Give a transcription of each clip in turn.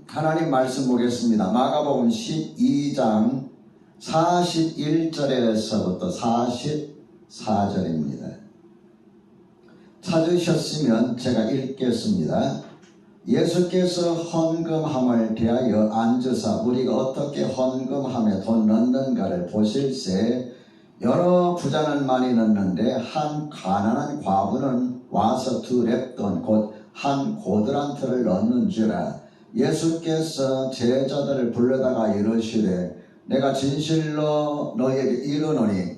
하나님 말씀 보겠습니다. 마가복음 12장 41절에서부터 44절입니다. 찾으셨으면 제가 읽겠습니다. 예수께서 헌금함을 대하여 앉으사 우리가 어떻게 헌금함에 돈 넣는가를 보실새 여러 부자는 많이 넣는데 한 가난한 과부는 와서 2렙돈 곧 한 고드란트를 넣는지라. 예수께서 제자들을 불러다가 이르시되 내가 진실로 너희에게 이르노니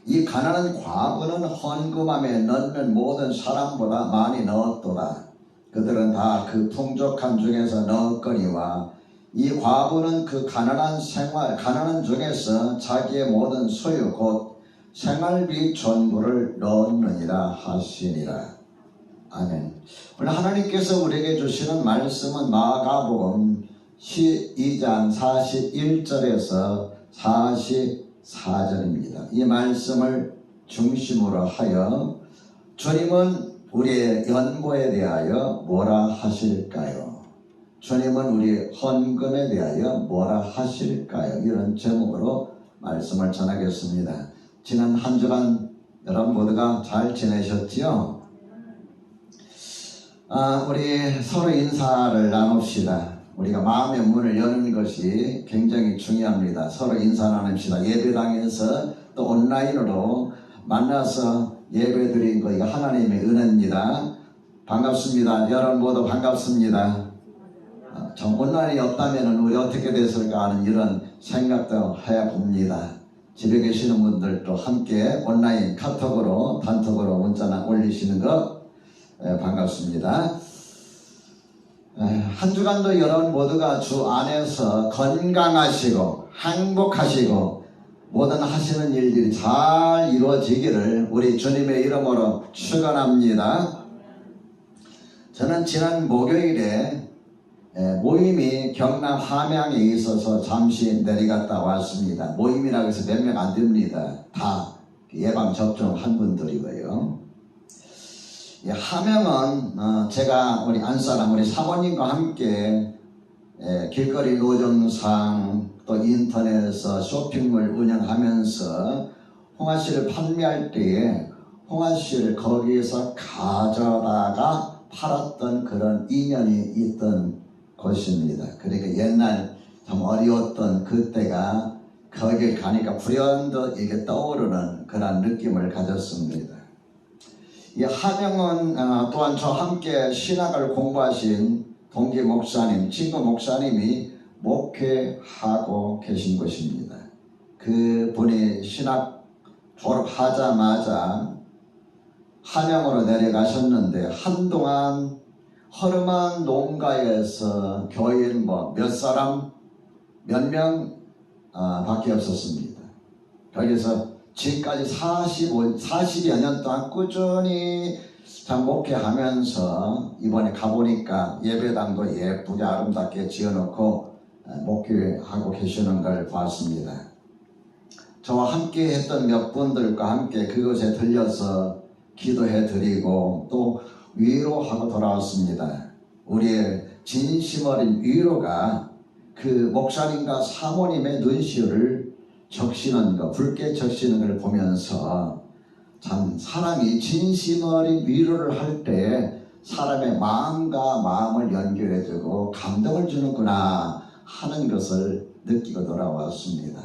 이 가난한 과부는 헌금함에 넣는 모든 사람보다 많이 넣었도다. 그들은 다 그 풍족한 중에서 넣었거니와 이 과부는 그 가난한 중에서 자기의 모든 소유 곧 생활비 전부를 넣었느니라 하시니라. 아멘. 오늘 하나님께서 우리에게 주시는 말씀은 마가복음 12장 41절에서 44절입니다. 이 말씀을 중심으로 하여 주님은 우리의 연보에 대하여 뭐라 하실까요? 주님은 우리 헌금에 대하여 뭐라 하실까요? 이런 제목으로 말씀을 전하겠습니다. 지난 한 주간 여러분 모두가 잘 지내셨지요? 우리 서로 인사를 나눕시다. 우리가 마음의 문을 여는 것이 굉장히 중요합니다. 서로 인사 나눕시다. 예배당에서 또 온라인으로 만나서 예배 드린 거 이거 하나님의 은혜입니다. 반갑습니다. 여러분 모두 반갑습니다. 온라인이 없다면 우리 어떻게 됐을까 하는 이런 생각도 해봅니다. 집에 계시는 분들도 함께 온라인 카톡으로 단톡으로 문자나 올리시는 거 반갑습니다. 한 주간도 여러분 모두가 주 안에서 건강하시고 행복하시고 모든 하시는 일들이 잘 이루어지기를 우리 주님의 이름으로 축원합니다. 저는 지난 목요일에 모임이 경남 함양에 있어서 잠시 내려갔다 왔습니다. 모임이라고 해서 몇 명 안 됩니다. 다 예방접종한 분들이고요. 함양은 제가 우리 안사람 우리 사모님과 함께 길거리 노점상 또 인터넷에서 쇼핑몰 운영하면서 홍화씨를 판매할 때에 홍화씨를 거기에서 가져다가 팔았던 그런 인연이 있던 곳입니다. 그러니까 옛날 참 어려웠던 그때가 거기에 가니까 불현듯 이게 떠오르는 그런 느낌을 가졌습니다. 이 함양은 또한 저와 함께 신학을 공부하신 동기 목사님, 친구 목사님이 목회하고 계신 곳입니다. 그분이 신학 졸업하자마자 함양으로 내려가셨는데 한동안 허름한 농가에서 교인 몇 사람 몇 명 밖에 없었습니다. 거기서 지금까지 40여 년 동안 꾸준히 목회하면서 이번에 가보니까 예배당도 예쁘게 아름답게 지어놓고 목회하고 계시는 걸 봤습니다. 저와 함께 했던 몇 분들과 함께 그곳에 들려서 기도해 드리고 또 위로하고 돌아왔습니다. 우리의 진심 어린 위로가 그 목사님과 사모님의 눈시울을 적시는 것, 붉게 적시는 걸 보면서 참 사람이 진심 어린 위로를 할 때 사람의 마음과 마음을 연결해주고 감동을 주는구나 하는 것을 느끼고 돌아왔습니다.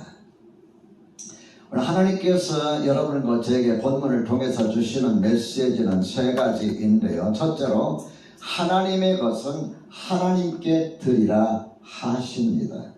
오늘 하나님께서 여러분과 저에게 본문을 통해서 주시는 메시지는 3가지인데요. 첫째로 하나님의 것은 하나님께 드리라 하십니다.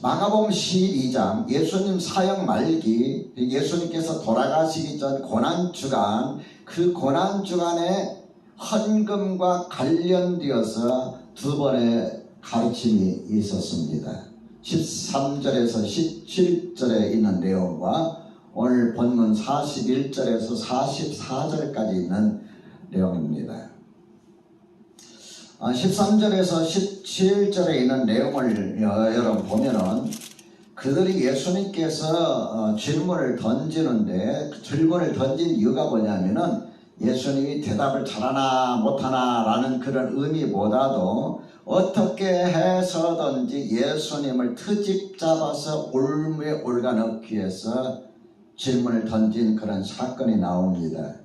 마가복음 12장 예수님 사역 말기 예수님께서 돌아가시기 전 고난주간 그 고난주간에 헌금과 관련되어서 2번의 가르침이 있었습니다. 13절에서 17절에 있는 내용과 오늘 본문 41절에서 44절까지 있는 내용입니다. 13절에서 17절에 있는 내용을 여러분 보면은 그들이 예수님께서 질문을 던지는데 그 질문을 던진 이유가 뭐냐면은 예수님이 대답을 잘하나 못하나 라는 그런 의미보다도 어떻게 해서든지 예수님을 트집 잡아서 올무에 올가넣기 위해서 질문을 던진 그런 사건이 나옵니다.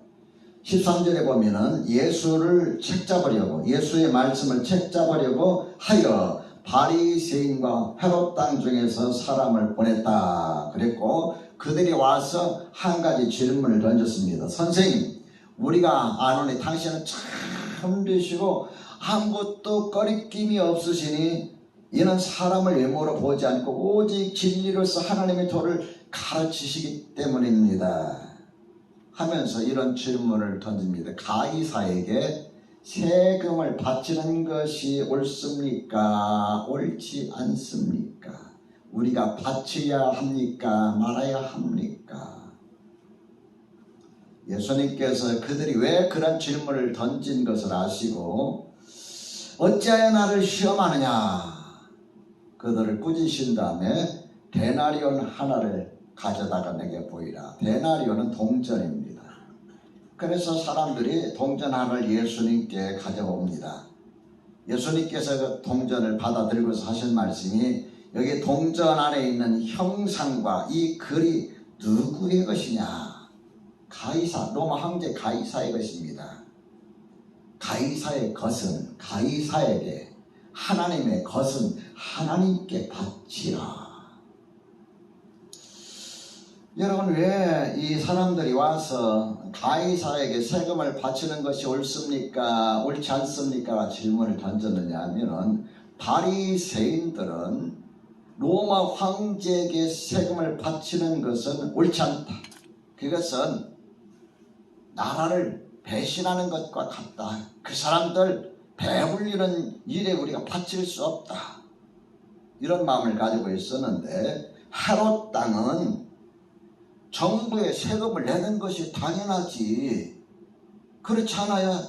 13절에 보면은 예수를 책잡으려고, 예수의 말씀을 책잡으려고 하여 바리새인과 헤롯 땅 중에서 사람을 보냈다 그랬고, 그들이 와서 한 가지 질문을 던졌습니다. 선생님, 우리가 아노니 당신은 참 되시고 아무것도 꺼리낌이 없으시니 이는 사람을 외모로 보지 않고 오직 진리로서 하나님의 도를 가르치시기 때문입니다 하면서 이런 질문을 던집니다. 가이사에게 세금을 바치는 것이 옳습니까? 옳지 않습니까? 우리가 바쳐야 합니까? 말아야 합니까? 예수님께서 그들이 왜 그런 질문을 던진 것을 아시고 어찌하여 나를 시험하느냐 그들을 꾸짖으신 다음에 데나리온 하나를 가져다가 내게 보이라. 데나리온은 동전입니다. 그래서 사람들이 동전 하나를 예수님께 가져옵니다. 예수님께서 그 동전을 받아 들고서 하신 말씀이 여기 동전 안에 있는 형상과 이 글이 누구의 것이냐? 가이사, 로마 황제 가이사의 것입니다. 가이사의 것은 가이사에게, 하나님의 것은 하나님께 바치라. 여러분, 왜 이 사람들이 와서 가이사에게 세금을 바치는 것이 옳습니까? 옳지 않습니까? 질문을 던졌느냐 하면은 바리새인들은 로마 황제에게 세금을 바치는 것은 옳지 않다. 그것은 나라를 배신하는 것과 같다. 그 사람들 배불리는 일에 우리가 바칠 수 없다. 이런 마음을 가지고 있었는데 헤롯 땅은 정부에 세금을 내는 것이 당연하지. 그렇지 않아요?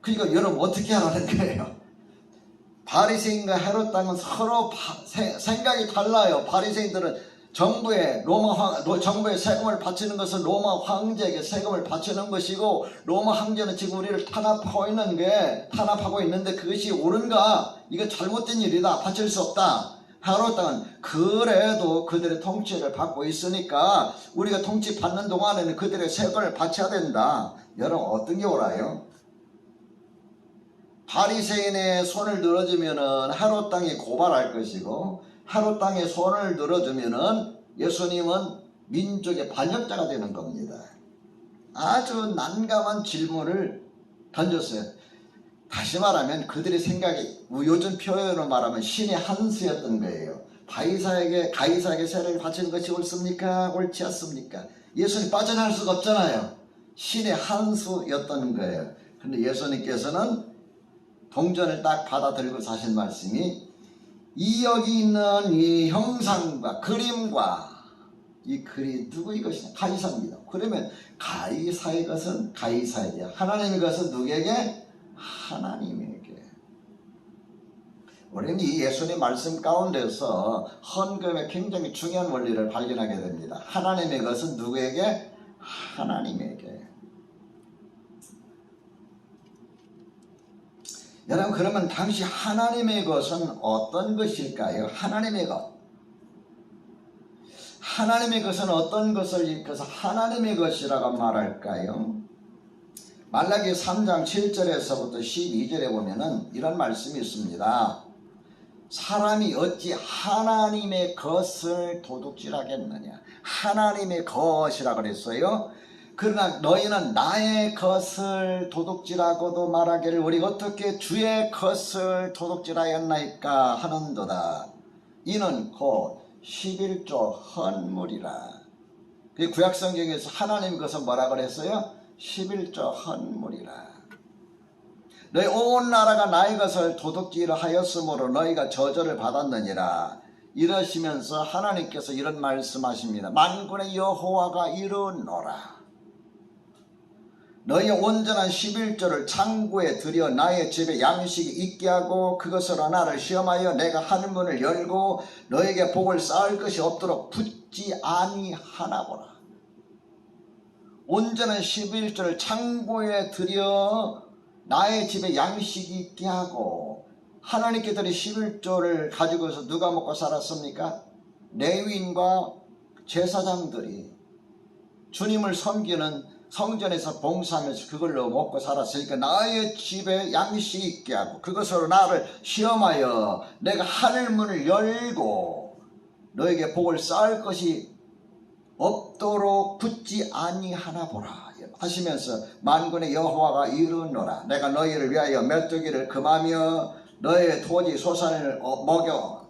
그러니까 여러분 어떻게 하라는 거예요? 바리새인과 헤롯 땅은 서로 생각이 달라요. 바리새인들은 정부에 정부에 세금을 바치는 것은 로마 황제에게 세금을 바치는 것이고, 로마 황제는 지금 우리를 탄압하고 있는데 그것이 옳은가? 이거 잘못된 일이다. 바칠 수 없다. 헤롯 땅은 그래도 그들의 통치를 받고 있으니까 우리가 통치 받는 동안에는 그들의 세금을 바쳐야 된다. 여러분 어떤 게 옳아요? 바리새인의 손을 들어주면은 헤롯 땅이 고발할 것이고, 헤롯 땅에 손을 들어주면은 예수님은 민족의 반역자가 되는 겁니다. 아주 난감한 질문을 던졌어요. 다시 말하면 그들의 생각이 요즘 표현으로 말하면 신의 한 수였던 거예요. 가이사에게 세를 바치는 것이 옳습니까? 옳지 않습니까? 예수님 빠져나갈 수가 없잖아요. 신의 한 수였던 거예요. 근데 예수님께서는 동전을 딱 받아 들고 하신 말씀이, 이 여기 있는 이 형상과 그림과 이 글이 누구의 것이냐? 가이사입니다. 그러면 가이사의 것은 가이사에게, 하나님의 것은 누구에게? 하나님에게. 우리는 이 예수님 말씀 가운데서 헌금의 굉장히 중요한 원리를 발견하게 됩니다. 하나님의 것은 누구에게? 하나님에게. 여러분, 그러면 당시 하나님의 것은 어떤 것일까요? 하나님의 것. 하나님의 것은 어떤 것을 일컬어서 하나님의 것이라고 말할까요? 말라기 3장 7절에서부터 12절에 보면은 이런 말씀이 있습니다. 사람이 어찌 하나님의 것을 도둑질하겠느냐? 하나님의 것이라 그랬어요. 그러나 너희는 나의 것을 도둑질하고도 말하기를 우리가 어떻게 주의 것을 도둑질하였나이까 하는도다. 이는 곧 11조 헌물이라. 그 구약성경에서 하나님의 것은 뭐라 그랬어요? 11조 헌물이라. 너희 온 나라가 나의 것을 도둑질하였으므로 너희가 저주를 받았느니라. 이러시면서 하나님께서 이런 말씀하십니다. 만군의 여호와가 이르노라. 너희 온전한 11조를 창고에 들여 나의 집에 양식이 있게 하고 그것으로 나를 시험하여 내가 하늘문을 열고 너에게 복을 쌓을 것이 없도록 붙지 아니하나 보라. 온전한 11조를 창고에 들여 나의 집에 양식이 있게 하고, 하나님께 드린 11조를 가지고서 누가 먹고 살았습니까? 레위인과 제사장들이 주님을 섬기는 성전에서 봉사하면서 그걸로 먹고 살았으니까 나의 집에 양식이 있게 하고, 그것으로 나를 시험하여 내가 하늘 문을 열고 너에게 복을 쌓을 것이 없도록 굳지 아니하나 보라 하시면서 만군의 여호와가 이르노라. 내가 너희를 위하여 메뚜기를 금하며 너의 토지 소산을 먹어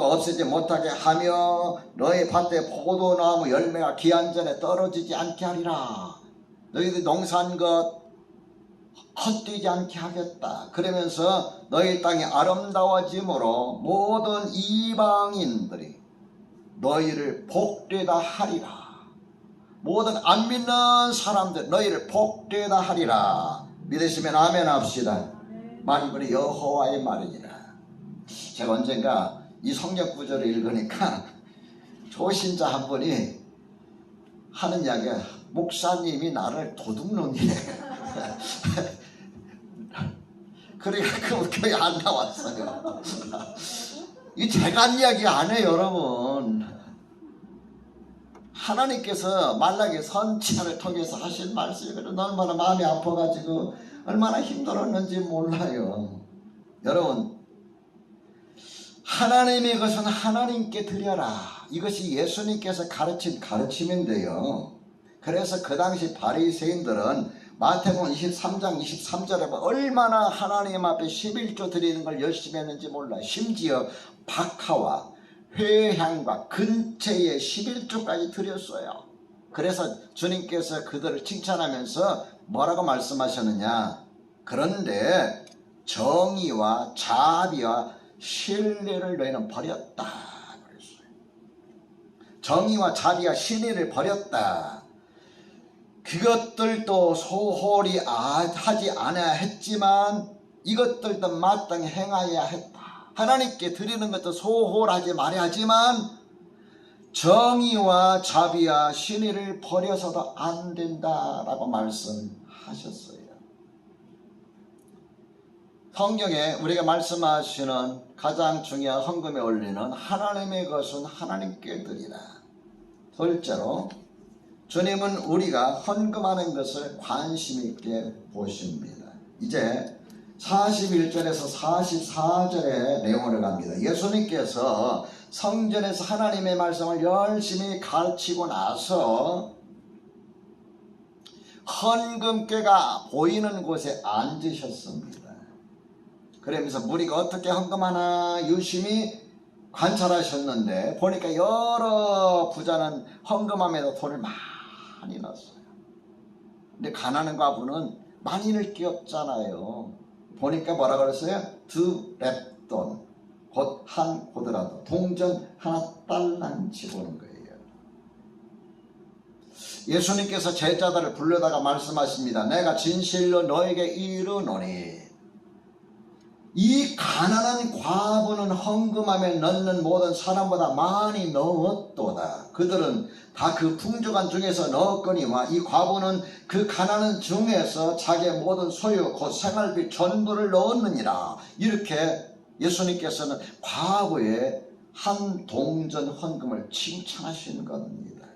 없애지 못하게 하며 너희 밭에 포도나무 열매가 기한 전에 떨어지지 않게 하리라. 너희들 농사한 것 헛되지 않게 하겠다. 그러면서 너희 땅이 아름다워짐으로 모든 이방인들이 너희를 복되다 하리라. 모든 안 믿는 사람들 너희를 복되다 하리라. 믿으시면 아멘 합시다. 만군의 여호와의 말이니라. 제가 언젠가 이 성경 구절을 읽으니까 초신자 한 분이 하는 이야기가, 목사님이 나를 도둑놈이래. 그러니까 그 교회 안 나왔어요. 이 제가 한 이야기 안 해요, 여러분. 하나님께서 말라기 선지자를 통해서 하신 말씀이 얼마나 마음이 아파가지고 얼마나 힘들었는지 몰라요. 여러분, 하나님의 것은 하나님께 드려라. 이것이 예수님께서 가르친 가르침인데요. 그래서 그 당시 바리새인들은 마태복음 23장 23절에 보면 얼마나 하나님 앞에 11조 드리는 걸 열심히 했는지 몰라요. 심지어 박하와 회향과 근처에 11조까지 드렸어요. 그래서 주님께서 그들을 칭찬하면서 뭐라고 말씀하셨느냐? 그런데 정의와 자비와 신뢰를 너희는 버렸다 그랬어요. 정의와 자비와 신뢰를 버렸다. 그것들도 소홀히 하지 않아야 했지만 이것들도 마땅히 행하여야 했다. 하나님께 드리는 것도 소홀하지 말아야 하지만 정의와 자비와 신의를 버려서도 안 된다라고 말씀하셨어요. 성경에 우리가 말씀하시는 가장 중요한 헌금에 올리는 하나님의 것은 하나님께 드리라. 둘째로 주님은 우리가 헌금하는 것을 관심 있게 보십니다. 이제 41절에서 44절의 내용으로 갑니다. 예수님께서 성전에서 하나님의 말씀을 열심히 가르치고 나서 헌금궤가 보이는 곳에 앉으셨습니다. 그러면서 우리가 어떻게 헌금하나 유심히 관찰하셨는데 보니까 여러 부자는 헌금함에도 돈을 많이 넣었어요. 근데 가난한 과부는 많이 넣을 게 없잖아요. 보니까 뭐라 그랬어요? 2렙돈, 곧 한 고드라도, 동전 하나 달란치 보는 거예요. 예수님께서 제자들을 불러다가 말씀하십니다. 내가 진실로 너에게 이르노니 이 가난한 과부는 헌금함에 넣는 모든 사람보다 많이 넣었도다. 그들은 다 그 풍족한 중에서 넣었거니와 이 과부는 그 가난한 중에서 자기의 모든 소유 곧 생활비 전부를 넣었느니라. 이렇게 예수님께서는 과부의 한 동전 헌금을 칭찬하시는 겁니다.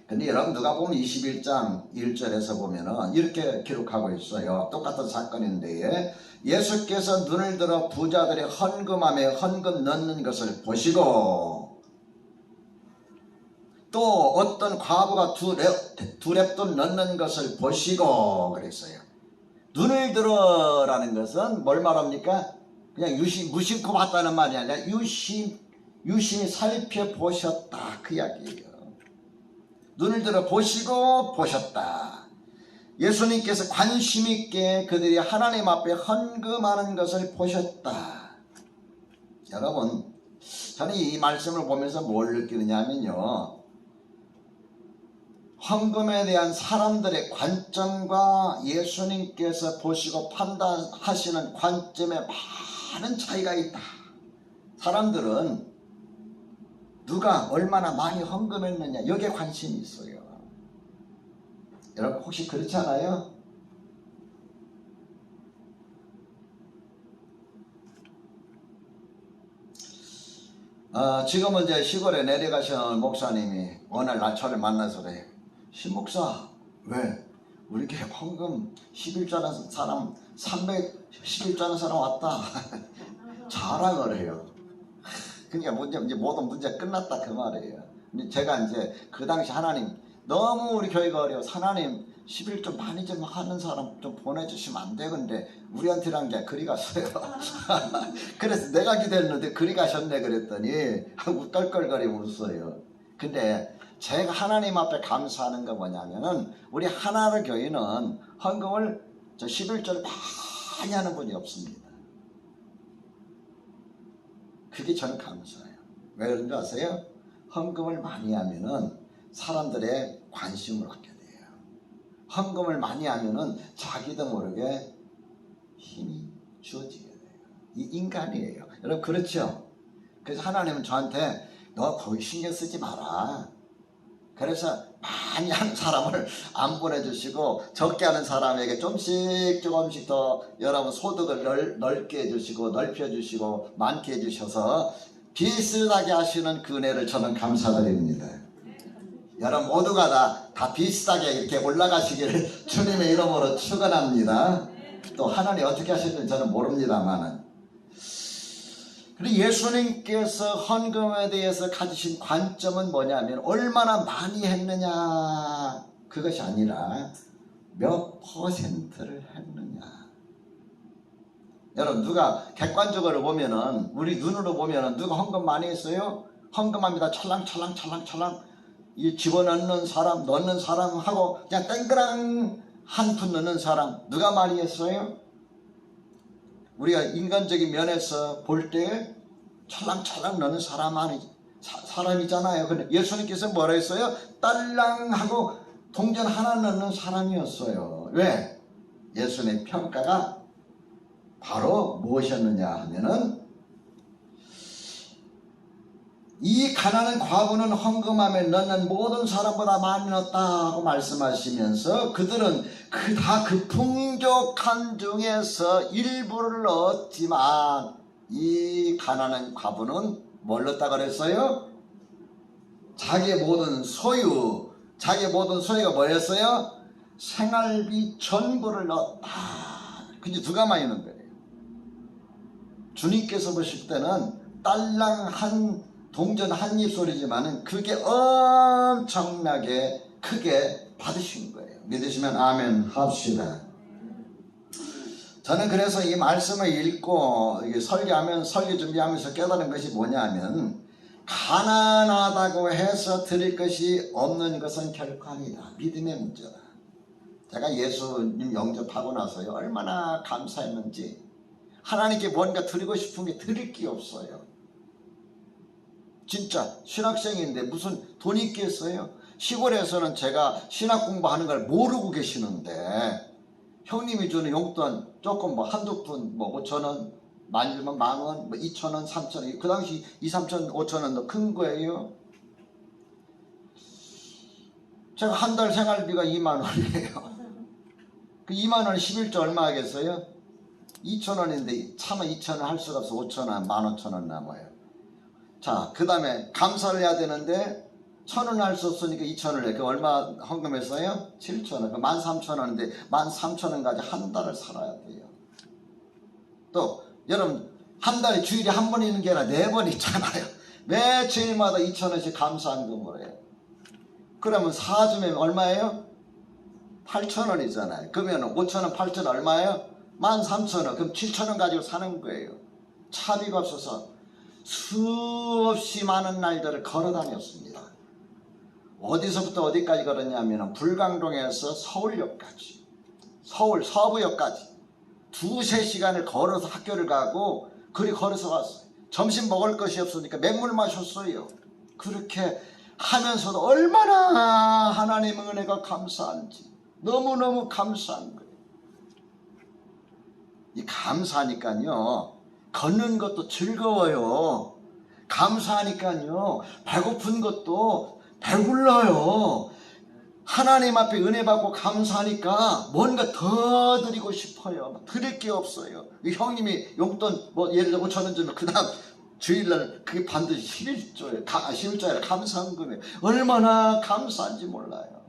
근데 여러분 누가복음 21장 1절에서 보면은 이렇게 기록하고 있어요. 똑같은 사건인데 예수께서 눈을 들어 부자들의 헌금함에 헌금 넣는 것을 보시고 또 어떤 과부가 두 렙돈 넣는 것을 보시고 그랬어요. 눈을 들어라는 것은 뭘 말합니까? 그냥 무심코 봤다는 말이 아니라 유심히 살펴보셨다 그 이야기예요. 눈을 들어 보시고 보셨다. 예수님께서 관심 있게 그들이 하나님 앞에 헌금하는 것을 보셨다. 여러분, 저는 이 말씀을 보면서 뭘 느끼느냐면요, 헌금에 대한 사람들의 관점과 예수님께서 보시고 판단하시는 관점에 많은 차이가 있다. 사람들은 누가 얼마나 많이 헌금했느냐 여기에 관심이 있어요. 여러분 혹시 그렇지 않아요? 지금은 이제 시골에 내려가신 목사님이 어느 날 저를 만나서 그래요. 신목사, 왜? 우리 교회 헌금 11조 하는 사람 311조 하는 사람 왔다. 자랑을 해요. 그러니까 이제 모든 문제 끝났다 그 말이에요. 근데 제가 이제 그 당시 하나님 너무 우리 교회가 어려워. 하나님 11조 많이 좀 하는 사람 좀 보내주시면 안 돼. 근데 우리한테란 게 그리 갔어요. 그래서 내가 기대했는데 그리 가셨네 그랬더니 하고 떨떨거리 웃어요. 근데 제가 하나님 앞에 감사하는 거 뭐냐면은 우리 하나로 교회는 헌금을 11조를 많이 하는 분이 없습니다. 그게 저는 감사해요. 왜 그런 줄 아세요? 헌금을 많이 하면은 사람들의 관심을 갖게 돼요. 헌금을 많이 하면은 자기도 모르게 힘이 주어지게 돼요. 이 인간이에요. 여러분 그렇죠? 그래서 하나님은 저한테 너 거기 신경 쓰지 마라. 그래서 많이 하는 사람을 안 보내주시고 적게 하는 사람에게 조금씩 더 여러분 소득을 넓게 해주시고 넓혀주시고 많게 해주셔서 비슷하게 하시는 그 은혜를 저는 감사드립니다. 여러분 모두가 다 비슷하게 이렇게 올라가시기를 주님의 이름으로 축원합니다. 또 하나님 어떻게 하시는지 저는 모릅니다만은. 그리고 예수님께서 헌금에 대해서 가지신 관점은 뭐냐면 얼마나 많이 했느냐 그것이 아니라 몇 퍼센트를 했느냐. 여러분 누가 객관적으로 보면은 우리 눈으로 보면은 누가 헌금 많이 했어요? 헌금합니다. 찰랑찰랑 이 집어넣는 사람 넣는 사람하고 그냥 땡그랑 한 푼 넣는 사람 누가 많이 했어요? 우리가 인간적인 면에서 볼 때 찰랑찰랑 넣는 사람이잖아요. 근데 예수님께서 뭐라 했어요? 딸랑하고 동전 하나 넣는 사람이었어요. 왜? 예수님의 평가가 바로 무엇이었느냐 하면은 이 가난한 과부는 헌금함에 넣는 모든 사람보다 많이 넣었다고 말씀하시면서 그들은 그 풍족한 중에서 일부를 넣었지만 이 가난한 과부는 뭘 넣었다 그랬어요? 자기의 모든 소유가 뭐였어요? 생활비 전부를 넣었다. 근데 누가 많이 넣은 거예요? 주님께서 보실 때는 딸랑 한 동전 한 입 소리지만은 그게 엄청나게 크게 받으신 거예요. 믿으시면 아멘 합시다. 저는 그래서 이 말씀을 읽고 설교 준비하면서 깨달은 것이 뭐냐면 가난하다고 해서 드릴 것이 없는 것은 결코 아니다. 믿음의 문제다. 제가 예수님 영접하고 나서요 얼마나 감사했는지 하나님께 뭔가 드리고 싶은 게 드릴 게 없어요. 진짜 신학생인데 무슨 돈이 있겠어요? 시골에서는 제가 신학 공부하는 걸 모르고 계시는데 형님이 주는 용돈 조금 한두 푼 5,000원 많으면 10,000원 2,000원 3,000원 그 당시 2,000, 3,000, 5,000원 더 큰 거예요. 제가 한 달 생활비가 2만 원이에요. 그 2만 원 11조 얼마 하겠어요? 2,000원인데 차마 2,000원 할 수가 없어. 5,000원 15,000원 남아요. 자, 그 다음에 감사를 해야 되는데 1,000원 할 수 없으니까 2,000원을 해. 그 얼마 헌금했어요? 7,000원. 그 13,000원인데 13,000원 가지고 한 달을 살아야 돼요. 또 여러분 한 달에 주일에 한 번 있는 게 아니라 4번 있잖아요. 매주일마다 2,000원씩 감사한금을 해요. 그러면 4주면 얼마예요? 8,000원이잖아요. 그러면 5,000원 8,000원 얼마예요? 13,000원. 그럼 7,000원 가지고 사는 거예요. 차비가 없어서 수없이 많은 날들을 걸어 다녔습니다. 어디서부터 어디까지 걸었냐면 불광동에서 서울역까지, 서울 서부역까지 2-3시간을 걸어서 학교를 가고 그리 걸어서 왔어요. 점심 먹을 것이 없으니까 맹물 마셨어요. 그렇게 하면서도 얼마나 하나님의 은혜가 감사한지 너무너무 감사한 거예요. 이 감사하니까요 걷는 것도 즐거워요. 감사하니까요, 배고픈 것도 배불러요. 하나님 앞에 은혜 받고 감사하니까 뭔가 더 드리고 싶어요. 드릴 게 없어요. 형님이 용돈 뭐 예를 들어 5,000원 주면 그 다음 주일날 그게 반드시 11조예요. 11조에 아니라 감사헌금이에요. 얼마나 감사한지 몰라요.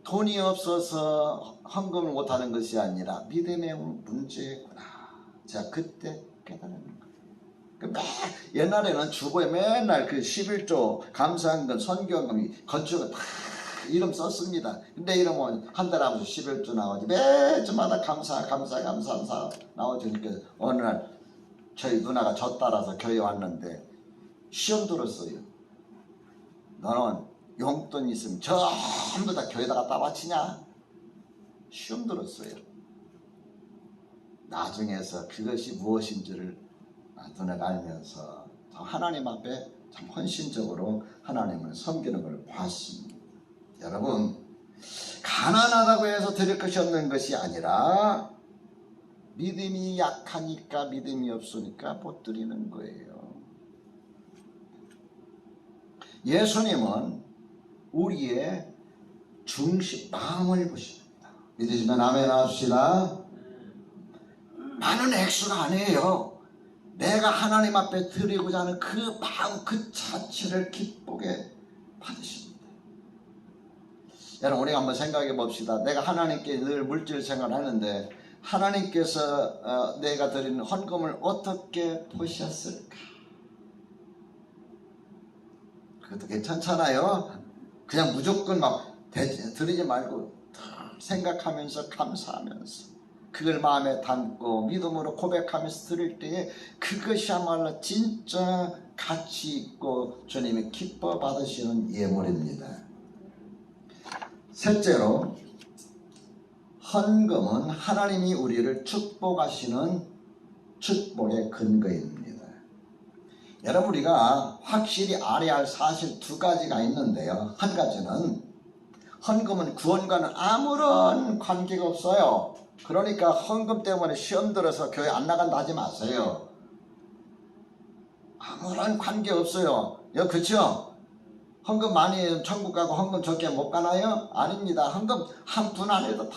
돈이 없어서 헌금을 못하는 것이 아니라 믿음의 문제구나. 제가 그때 깨달은 거예요. 옛날에는 주보에 맨날 그 11조 감사헌금 선교헌금이 건축을 다 이름 썼습니다. 근데 이름은 한 달에 한 번씩 11조 나오지. 매주마다 감사 나와주니까 어느 날 저희 누나가 저 따라서 교회 왔는데 시험 들었어요. 너는 용돈 있으면 전부 다 교회에다 갖다 바치냐? 시험 들었어요. 나중에서 그것이 무엇인지를 누나가 알면서 하나님 앞에 참 헌신적으로 하나님을 섬기는 걸 봤습니다. 여러분, 가난하다고 해서 드릴 것이 없는 것이 아니라 믿음이 약하니까, 믿음이 없으니까 못 드리는 거예요. 예수님은 우리의 중심, 마음을 보십니다. 믿으시면 아멘 합시다. 많은 액수가 아니에요. 내가 하나님 앞에 드리고자 하는 그 마음 그 자체를 기쁘게 받으십니다. 여러분, 우리가 한번 생각해 봅시다. 내가 하나님께 늘 물질 생활을 하는데 하나님께서 내가 드리는 헌금을 어떻게 보셨을까? 그것도 괜찮잖아요. 그냥 무조건 막 드리지 말고 생각하면서 감사하면서 그걸 마음에 담고 믿음으로 고백하면서 드릴 때에 그것이야말로 진짜 가치 있고 주님이 기뻐 받으시는 예물입니다. 셋째로, 헌금은 하나님이 우리를 축복하시는 축복의 근거입니다. 여러분, 우리가 확실히 알아야 할 사실 두 가지가 있는데요. 한 가지는 헌금은 구원과는 아무런 관계가 없어요. 그러니까 헌금 때문에 시험 들어서 교회 안 나간다 하지 마세요. 아무런 관계 없어요. 그렇죠? 헌금 많이 해서 천국 가고 헌금 적게 못 가나요? 아닙니다. 헌금 한 푼 안 해도 다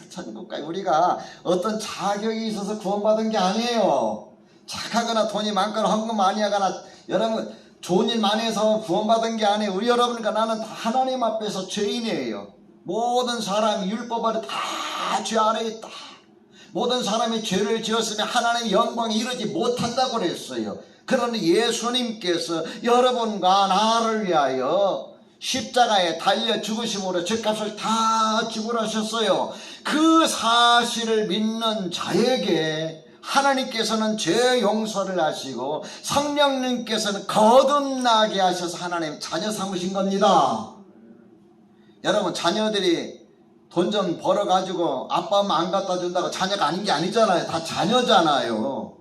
천국 가요. 우리가 어떤 자격이 있어서 구원받은 게 아니에요. 착하거나 돈이 많거나 헌금 많이 하거나 여러분 좋은 일 많이 해서 구원받은 게 아니에요. 우리 여러분과 나는 다 하나님 앞에서 죄인이에요. 모든 사람이 율법 아래 다 죄 아래 있다. 모든 사람이 죄를 지었으면 하나님의 영광에 이르지 못한다고 그랬어요. 그러니 예수님께서 여러분과 나를 위하여 십자가에 달려 죽으심으로 죄값을 다 지불하셨어요. 그 사실을 믿는 자에게 하나님께서는 죄 용서를 하시고 성령님께서는 거듭나게 하셔서 하나님 자녀 삼으신 겁니다. 여러분, 자녀들이 돈 좀 벌어가지고 아빠 엄마 안 갖다 준다고 자녀가 아닌 게 아니잖아요. 다 자녀잖아요.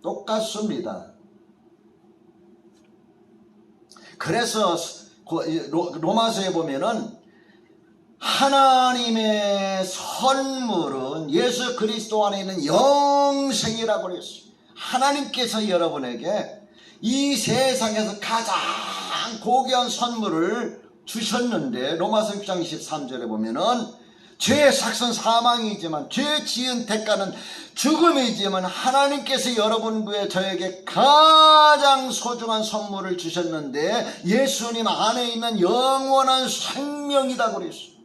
똑같습니다. 그래서 로마서에 보면은 하나님의 선물은 예수 그리스도 안에 있는 영생이라고 그랬어요. 하나님께서 여러분에게 이 세상에서 가장 고귀한 선물을 주셨는데 로마서 6장 23절에 보면은 죄의 삭선 사망이지만 죄 지은 대가는 죽음이지만 하나님께서 여러분과 저에게 가장 소중한 선물을 주셨는데 예수님 안에 있는 영원한 생명이다 그랬어요.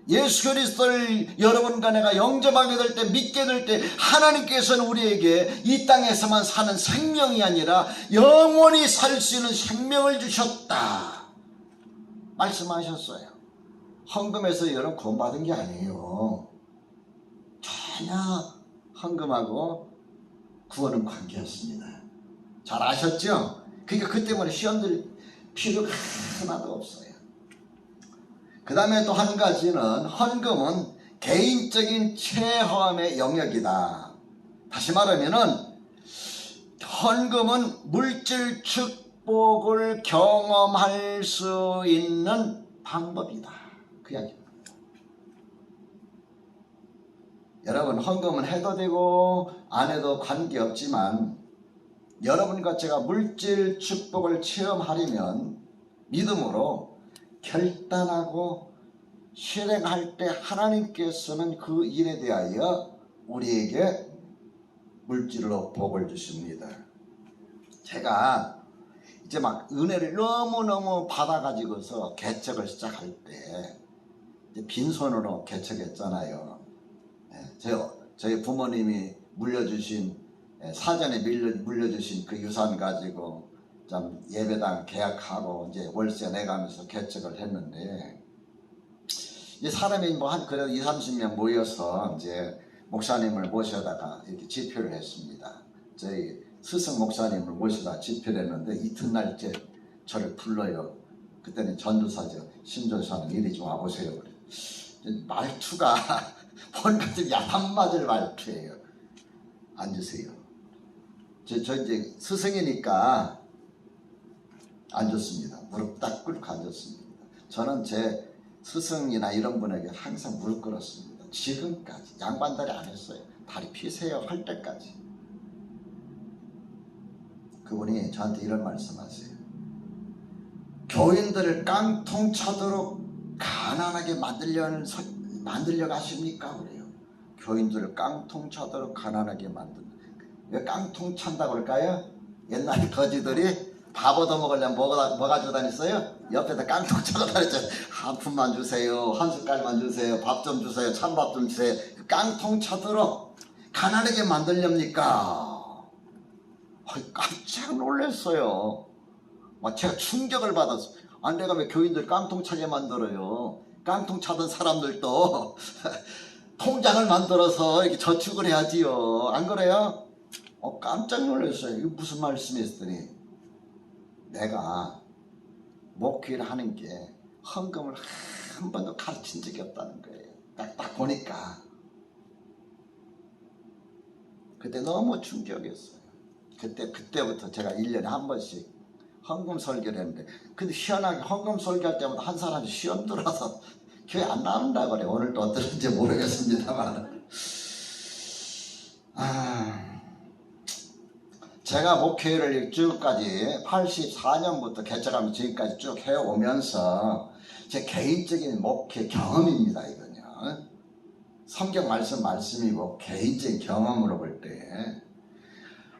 예수 그리스도를 여러분과 내가 영접하게 될 때, 믿게 될 때 하나님께서는 우리에게 이 땅에서만 사는 생명이 아니라 영원히 살 수 있는 생명을 주셨다 말씀하셨어요. 헌금에서 여러분 구원받은 게 아니에요. 전혀 헌금하고 구원은 관계없습니다. 잘 아셨죠? 그러니까 그 때문에 시험 들 필요가 하나도 없어요. 그 다음에 또 한 가지는 헌금은 개인적인 체험의 영역이다. 다시 말하면은 헌금은 물질 축복을 경험할 수 있는 방법이다. 그 이야기입니다. 여러분, 헌금은 해도 되고 안 해도 관계없지만 여러분과 제가 물질 축복을 체험하려면 믿음으로 결단하고 실행할 때 하나님께서는 그 일에 대하여 우리에게 물질로 복을 주십니다. 제가 이제 막 은혜를 너무너무 받아가지고서 개척을 시작할 때 이제 빈손으로 개척했잖아요. 저희 부모님이 물려주신, 사전에 물려주신 그 유산 가지고 좀 예배당 계약하고 이제 월세 내가면서 개척을 했는데, 이제 사람이 뭐 한 그래도 20, 30명 모여서 이제 목사님을 모셔다가 이렇게 집회를 했습니다. 저희 스승 목사님을 모셔다 집회를 했는데 이튿날 이제 저를 불러요. 그때는 전도사죠. 신전사는 이리 좀 와보세요. 그래. 말투가 뭔가 좀 야단 맞을 말투예요. 앉으세요. 저 이제 스승이니까 앉았습니다. 무릎 딱 꿇고 앉았습니다. 저는 제 스승이나 이런 분에게 항상 무릎 꿇었습니다. 지금까지 양반다리 안 했어요. 다리 피세요 할 때까지. 그분이 저한테 이런 말씀하세요. 교인들을 깡통 차도록 가난하게 만들려고 하십니까? 그래요. 교인들을 깡통 차도록 가난하게 만든다. 왜 깡통 찬다고 그럴까요? 옛날 거지들이 밥 얻어먹으려면 뭐 가지고 다녔어요? 옆에다 깡통 차고 다녔죠. 한 푼만 주세요. 한 숟갈만 주세요. 밥 좀 주세요. 찬밥 좀 주세요. 깡통 차도록 가난하게 만들렵니까? 깜짝 놀랐어요. 제가 충격을 받았어요. 내가 왜 교인들 깡통 차게 만들어요? 깡통 차던 사람들도 통장을 만들어서 이렇게 저축을 해야지요. 안 그래요? 깜짝 놀랐어요. 이거 무슨 말씀이었더니, 내가 목회를 하는 게 헌금을 한 번도 가르친 적이 없다는 거예요. 딱 보니까. 그때 너무 충격이었어요. 그때부터 제가 1년에 한 번씩 헌금 설교를 했는데, 근데 희한하게 헌금 설교할 때마다 한 사람이 시험 들어서 교회 안 나온다고 그래요. 오늘도 어떨지 모르겠습니다만. 제가 목회를 쭉까지 84년부터 개척하면서 지금까지 쭉 해오면서 제 개인적인 목회 경험입니다. 이건요. 성경 말씀이고 개인적인 경험으로 볼 때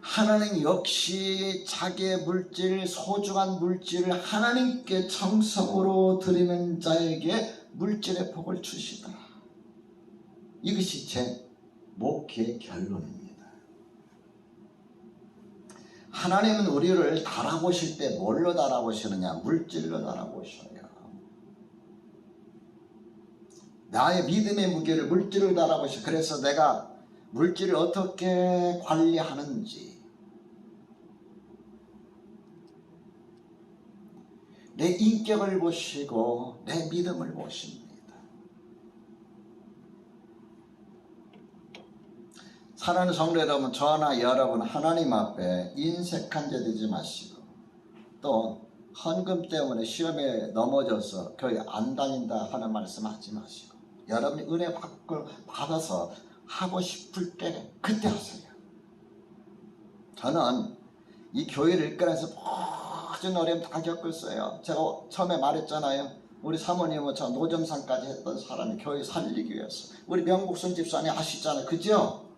하나님 역시 자기의 물질, 소중한 물질을 하나님께 정성으로 드리는 자에게 물질의 복을 주시다. 이것이 제 목회의 결론입니다. 하나님은 우리를 달아보실 때 뭘로 달아보시느냐? 물질로 달아보셔요. 나의 믿음의 무게를 물질로 달아보셔. 그래서 내가 물질을 어떻게 관리하는지, 내 인격을 보시고 내 믿음을 보십니다. 사랑하는 성도 여러분, 저나 여러분 하나님 앞에 인색한 자 되지 마시고, 또 헌금 때문에 시험에 넘어져서 교회 안 다닌다 하는 말씀 하지 마시고, 여러분이 은혜 받아서 하고 싶을 때 그때 하세요. 저는 이 교회를 이끌어서 모든 어려움 다 겪었어요. 제가 처음에 말했잖아요. 우리 사모님은 저 노점상까지 했던 사람이 교회 살리기 위해서. 우리 명국순 집사님 아시잖아요. 그죠?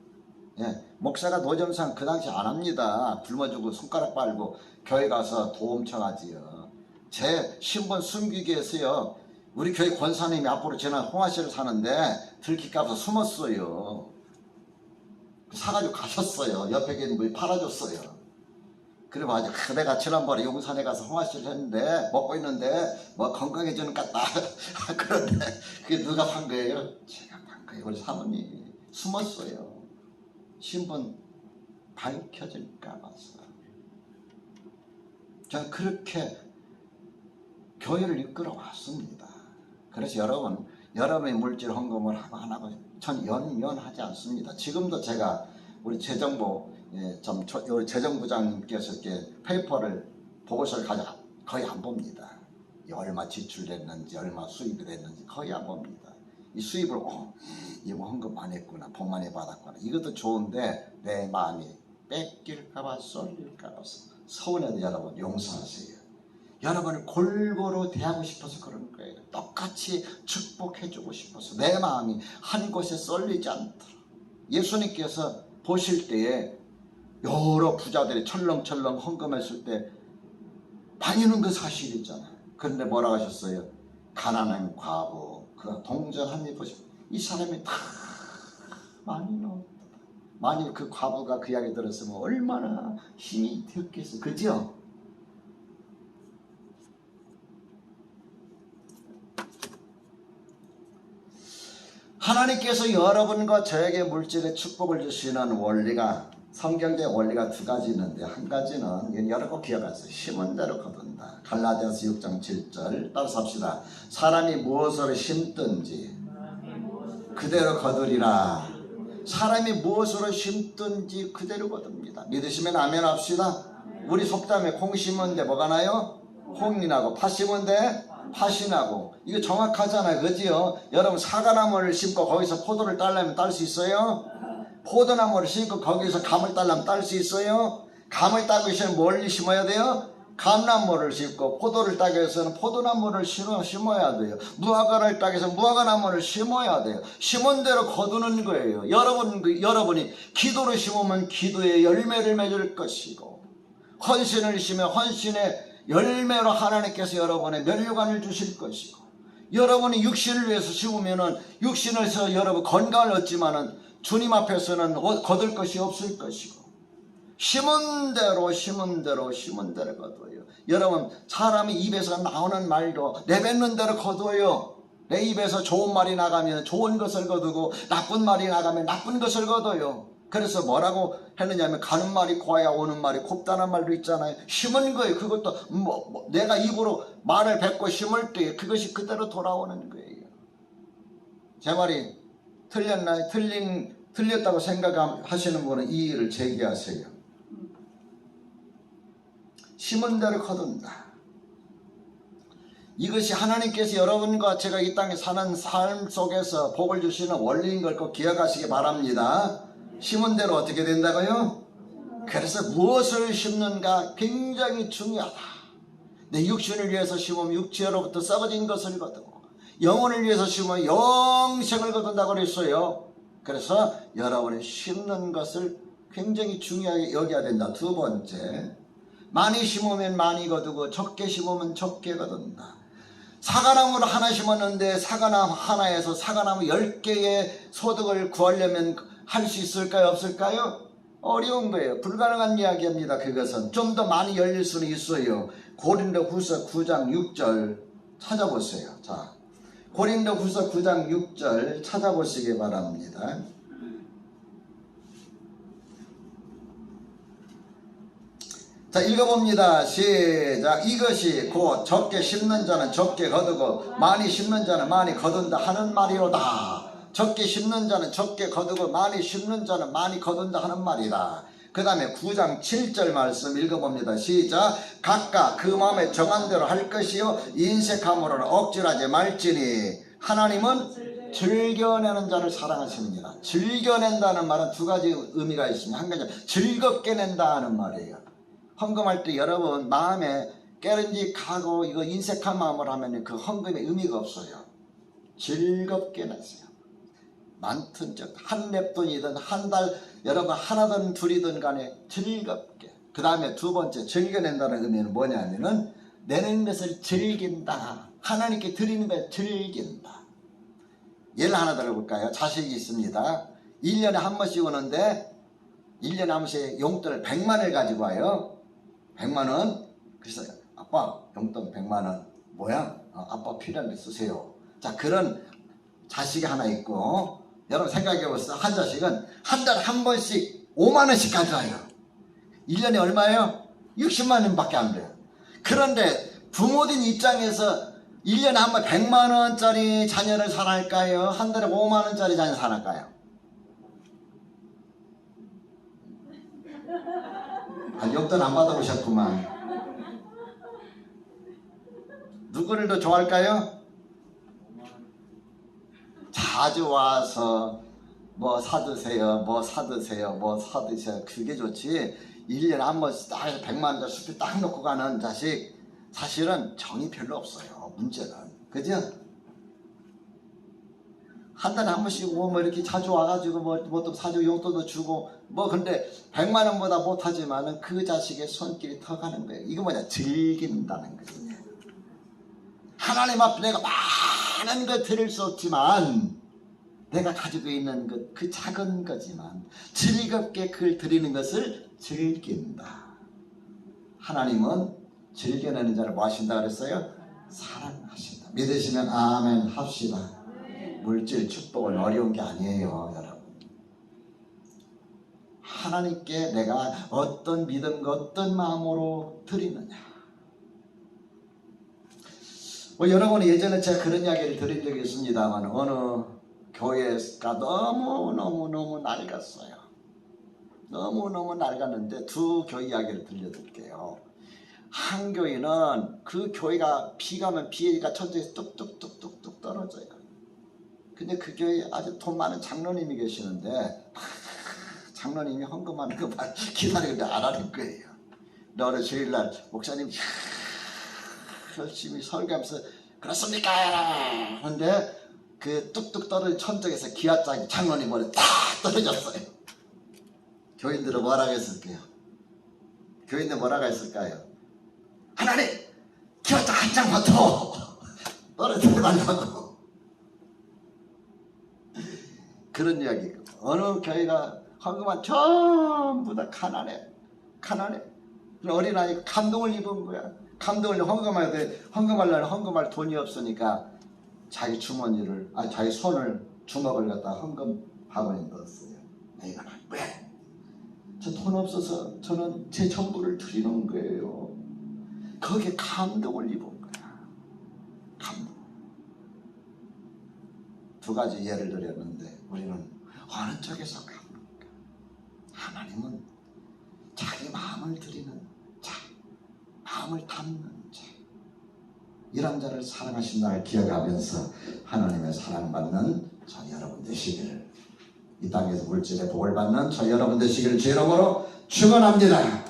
예, 목사가 노점상 그 당시 안 합니다. 굶어주고 손가락 빨고 교회 가서 도움 청하지요. 제 신분 숨기기 위해서요. 우리 교회 권사님이 앞으로 지난 홍화시를 사는데 들킬까봐 숨었어요. 사가지고 가셨어요. 옆에 계신 분이 팔아줬어요. 그래 가지고 내가 지난번에 용산에 가서 홍화시를 했는데 먹고 있는데 뭐 건강해지는 것 같다. 그런데 그게 누가 판 거예요? 제가 판 거예요. 우리 사모님이 숨었어요. 신분 밝혀질까 봐서. 저는 그렇게 교회를 이끌어 왔습니다. 그래서 여러분의 물질 헌금을 하고 안 하고 전 연연하지 않습니다. 지금도 제가 우리 재정부 우리 재정부장님께서 이렇게 페이퍼를 보고서를 거의 안 봅니다. 얼마 지출됐는지 얼마 수입이 됐는지 거의 안 봅니다. 이 수입을 이거 헌금 많이 했구나, 복 많이 받았구나, 이것도 좋은데 내 마음이 뺏길까봐 쏠릴까봐 서운해도 여러분 용서하세요. 여러분을 골고루 대하고 싶어서 그런 거예요. 똑같이 축복해주고 싶어서 내 마음이 한 곳에 쏠리지 않도록. 예수님께서 보실 때에 여러 부자들이 철렁철렁 헌금했을 때 다니는 그 사실이잖아요. 그런데 뭐라고 하셨어요? 가난한 과부 그가 동정하니 보시고 이 사람이 다 많이 넣었다. 만일 그 과부가 그 이야기 들었으면 얼마나 힘이 되었겠어요. 그죠? 하나님께서 여러분과 저에게 물질의 축복을 주시는 원리가 성경적 원리가 두 가지 있는데 한 가지는 여러 거 기억하세요. 심은 대로 거둔다. 갈라디아서 6장 7절 따라서 합시다. 사람이 무엇으로 심든지 그대로 거두리라. 사람이 무엇으로 심든지 그대로 거둡니다. 믿으시면 아멘 합시다. 우리 속담에 콩 심은데 뭐가 나요? 콩이 나고 팥 심은데 팥이 나고. 이거 정확하잖아요. 그지요? 여러분 사과나무를 심고 거기서 포도를 따려면 딸 수 있어요? 포도나무를 심고 거기서 감을 따려면 딸 수 있어요? 감을 따기 위해서는 뭘 심어야 돼요? 감나무를 심고 포도를 따기 위해서는 포도나무를 심어야 돼요. 무화과를 따기 위해서 무화과나무를 심어야 돼요. 심은 대로 거두는 거예요. 여러분이 기도를 심으면 기도의 열매를 맺을 것이고 헌신을 심으면 헌신의 열매로 하나님께서 여러분의 면류관을 주실 것이고 여러분이 육신을 위해서 심으면 육신을 위해서 여러분 건강을 얻지만은 주님 앞에서는 거둘 것이 없을 것이고 심은 대로 거둬요. 여러분 사람이 입에서 나오는 말도 내뱉는 대로 거둬요. 내 입에서 좋은 말이 나가면 좋은 것을 거두고 나쁜 말이 나가면 나쁜 것을 거둬요. 그래서 뭐라고 했느냐면 가는 말이 고와야 오는 말이 곱다는 말도 있잖아요. 심은 거예요. 그것도 내가 입으로 말을 뱉고 심을 때 그것이 그대로 돌아오는 거예요. 제 말이 틀렸나요? 틀렸다고 생각하시는 분은 이의를 제기하세요. 심은 대로 거둔다. 이것이 하나님께서 여러분과 제가 이 땅에 사는 삶 속에서 복을 주시는 원리인 걸 꼭 기억하시기 바랍니다. 심은 대로 어떻게 된다고요? 그래서 무엇을 심는가 굉장히 중요하다. 내 육신을 위해서 심으면 육체로부터 썩어진 것을 거두고 영혼을 위해서 심으면 영생을 거둔다고 그랬어요. 그래서 여러분이 심는 것을 굉장히 중요하게 여겨야 된다. 두 번째, 많이 심으면 많이 거두고 적게 심으면 적게 거둔다. 사과나무를 하나 심었는데 사과나무 하나에서 사과나무 10개의 소득을 구하려면 할 수 있을까요? 없을까요? 어려운 거예요. 불가능한 이야기입니다. 그것은 좀 더 많이 열릴 수는 있어요. 고린도후서 9장 6절 찾아보세요. 자, 고린도후서 9장 6절 찾아보시기 바랍니다. 자, 읽어봅니다. 시작. 이것이 곧 적게 심는 자는 적게 거두고 많이 심는 자는 많이 거둔다 하는 말이로다. 적게 심는 자는 적게 거두고 많이 심는 자는 많이 거둔다 하는 말이다. 그 다음에 9장 7절 말씀 읽어봅니다. 시작. 각각 그 마음에 정한 대로 할 것이요 인색함으로는 억지하지 말지니 하나님은 즐겨내는 자를 사랑하시느니라. 즐겨낸다는 말은 두 가지 의미가 있습니다. 한 가지 즐겁게 낸다 하는 말이에요. 헌금할 때 여러분 마음에 깨름직하고 이거 인색한 마음을 하면 그 헌금의 의미가 없어요. 즐겁게 내세요. 많든 적든 한 랩돈이든 한 달 여러분 하나든 둘이든 간에 즐겁게. 그 다음에 두 번째 즐겨낸다는 의미는 뭐냐면은 내는 것을 즐긴다. 하나님께 드리는 걸 즐긴다. 예를 하나 들어볼까요? 자식이 있습니다. 1년에 한 번씩 오는데 1년에 한 번씩 용돈을 100만을 가지고 와요. 100만원. 그래서 아빠 용돈 100만원 뭐야? 아빠 필요한 데 쓰세요. 자, 그런 자식이 하나 있고 여러분 생각해보세요. 한 자식은 한 달에 한 번씩 5만원씩 가져와요. 1년에 얼마예요? 60만원 밖에 안 돼요. 그런데 부모님 입장에서 1년에 한 번 100만원짜리 자녀를 사랑할까요? 한 달에 5만원짜리 자녀를 사랑할까요? 용돈 안 받아보셨구만. 누구를 더 좋아할까요? 자주 와서 뭐 사드세요, 뭐 사드세요, 뭐 사드세요. 그게 좋지. 1년에 한 번씩 딱 100만 원짜리 수표 딱 놓고 가는 자식 사실은 정이 별로 없어요. 문제는. 그죠? 한 달에 한 번씩 뭐 이렇게 자주 와가지고 뭐 또 사주고 용돈도 주고 뭐 근데 100만 원보다 못하지만은 그 자식의 손길이 더 가는 거예요. 이거 뭐냐? 즐긴다는 거지. 하나님 앞에 내가 많은 걸 드릴 수 없지만 내가 가지고 있는 그 작은 거지만 즐겁게 그걸 드리는 것을 즐긴다. 하나님은 즐겨내는 자를 뭐 하신다 그랬어요? 사랑하신다. 믿으시면 아멘 합시다. 물질 축복은 어려운 게 아니에요, 여러분. 하나님께 내가 어떤 믿음과 어떤 마음으로 드리느냐. 뭐 여러분 예전에 제가 그런 이야기를 드린 적이 있습니다만 어느 교회가 너무 낡았어요. 너무 낡았는데 두 교회 이야기를 들려드릴게요. 한 교회는 그 교회가 비가 오면 비가 천장에서 뚝뚝뚝뚝뚝 떨어져요. 근데 그 교회에 아주 돈 많은 장로님이 계시는데 장로님이 헌금하는 것만 기다리는데 안 하는 거예요. 어느 주일날 목사님 열심히 설교하면서 그렇습니까? 근데 그 뚝뚝 떨어진 천장에서 기와장이 장로님 머리에 딱 떨어졌어요. 교인들은 뭐라고 했을까요? 교인들 뭐라고 했을까요? 하나님 기와장 한 장만 더 떨어지지 말라고. 그런 이야기. 어느 교회가 헌금한 전부 다 가난해. 어린아이가 감동을 입은 거야. 감동을 헌금하려면 헌금할 돈이 없으니까 자기 주머니를 자기 손을 주먹을 갖다 헌금 바구니에 넣었어요. 내가 왜? 저 돈 없어서 저는 제 전부를 드리는 거예요. 거기에 감동을 입은 거야. 감동. 두 가지 예를 드렸는데 우리는 어느 쪽에서 갑니까? 하나님은 자기 마음을 드리는 자, 마음을 담는 자, 이런 자를 사랑하신다를 기억하면서 하나님의 사랑받는 저 여러분 되시기를, 이 땅에서 물질의 복을 받는 저 여러분 되시기를 제 이름으로 축원합니다.